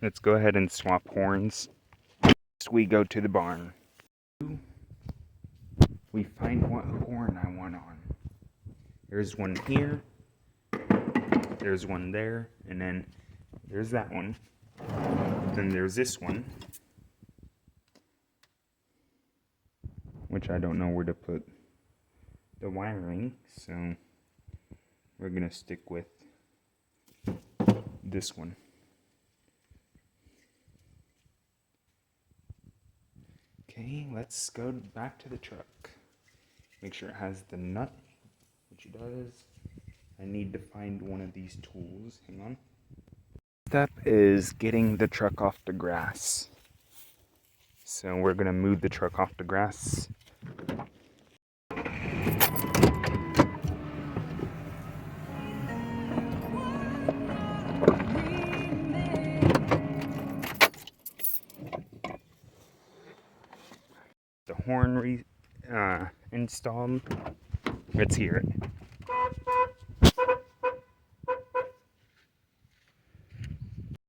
Let's go ahead and swap horns. Next we go to the barn. We find what horn I want on. There's one here, there's one there, and then there's that one. Then there's this one, which I don't know where to put the wiring, so we're gonna stick with this one. Okay, let's go back to the truck. Make sure it has the nut, which it does. I need to find one of these tools. Hang on. Step is getting the truck off the grass. So we're gonna move the truck off the grass. The horn installed. Let's hear it.